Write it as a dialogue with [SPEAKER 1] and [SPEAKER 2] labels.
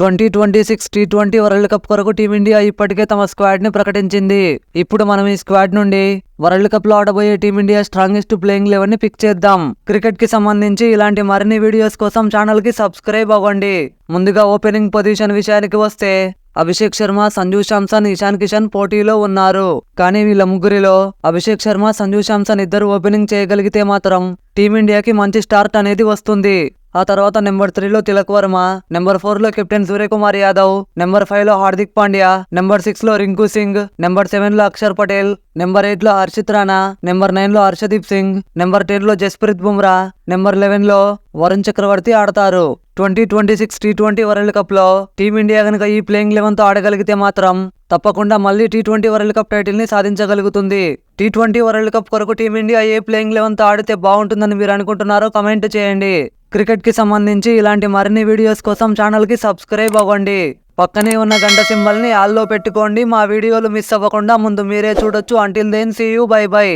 [SPEAKER 1] 2026 టీ20 world cup కొరకు team India ఇప్పటికే తమ స్క్వాడ్ ని ప్రకటించింది. ఇప్పుడు మనం ఈ స్క్వాడ్ నుండి వరల్డ్ కప్ లో ఆడబోయే టీమిండియా స్ట్రాంగెస్ట్ ప్లేయింగ్ 11 ని పిక్ చేద్దాం. క్రికెట్ కి సంబంధించి ఇలాంటి మరిన్ని వీడియోస్ కోసం ఛానల్ కి సబ్స్క్రైబ్ అవ్వండి. ముందుగా ఓపెనింగ్ పొజిషన్ విషయానికి వస్తే అభిషేక్ శర్మ, సంజు శాంసన్, ఇషాన్ కిషన్ పోటీలో ఉన్నారు. కానీ వీళ్ళ ముగ్గురిలో అభిషేక్ శర్మ, సంజు శాంసన్ ఇద్దరు ఓపెనింగ్ చేయగలిగితే మాత్రం టీమిండియాకి మంచి స్టార్ట్ అనేది వస్తుంది. ఆ తర్వాత నెంబర్ 3లో తిలక్ వర్మ, నెంబర్ 4లో కెప్టెన్ సూర్యకుమార్ యాదవ్, నెంబర్ 5లో హార్దిక్ పాండ్యా, నెంబర్ 6లో రింకు సింగ్, నెంబర్ 7లో అక్షర్ పటేల్, నెంబర్ 8లో హర్షిత్ రాణా, నెంబర్ 9లో హర్షదీప్ సింగ్, నెంబర్ 10లో జస్ప్రీత్ బుమ్రా, నెంబర్ 11లో వరుణ్ చక్రవర్తి ఆడతారు. 2026 టీ20 వరల్డ్ కప్ లో టీమిండియా గనుక ఈ ప్లేయింగ్ 11 తో ఆడగలిగితే మాత్రం తప్పకుండా మళ్ళీ టీ20 వరల్డ్ కప్ టైటిల్ ని సాధించగలుగుతుంది. టీ20 వరల్డ్ కప్ కొరకు టీమిండియా ఏ ప్లేయింగ్ 11 తో ఆడితే బాగుంటుందని మీరు అనుకుంటున్నారో కమెంట్ చేయండి. క్రికెట్ కి సంబంధించి ఇలాంటి మరిన్ని వీడియోస్ కోసం ఛానల్ కి సబ్స్క్రైబ్ అవ్వండి. పక్కనే ఉన్న గంట సింబల్ ని ఆల్లో పెట్టుకోండి. మా వీడియోలు మిస్ అవ్వకుండా ముందు మీరే చూడొచ్చు. Until then see you, bye by.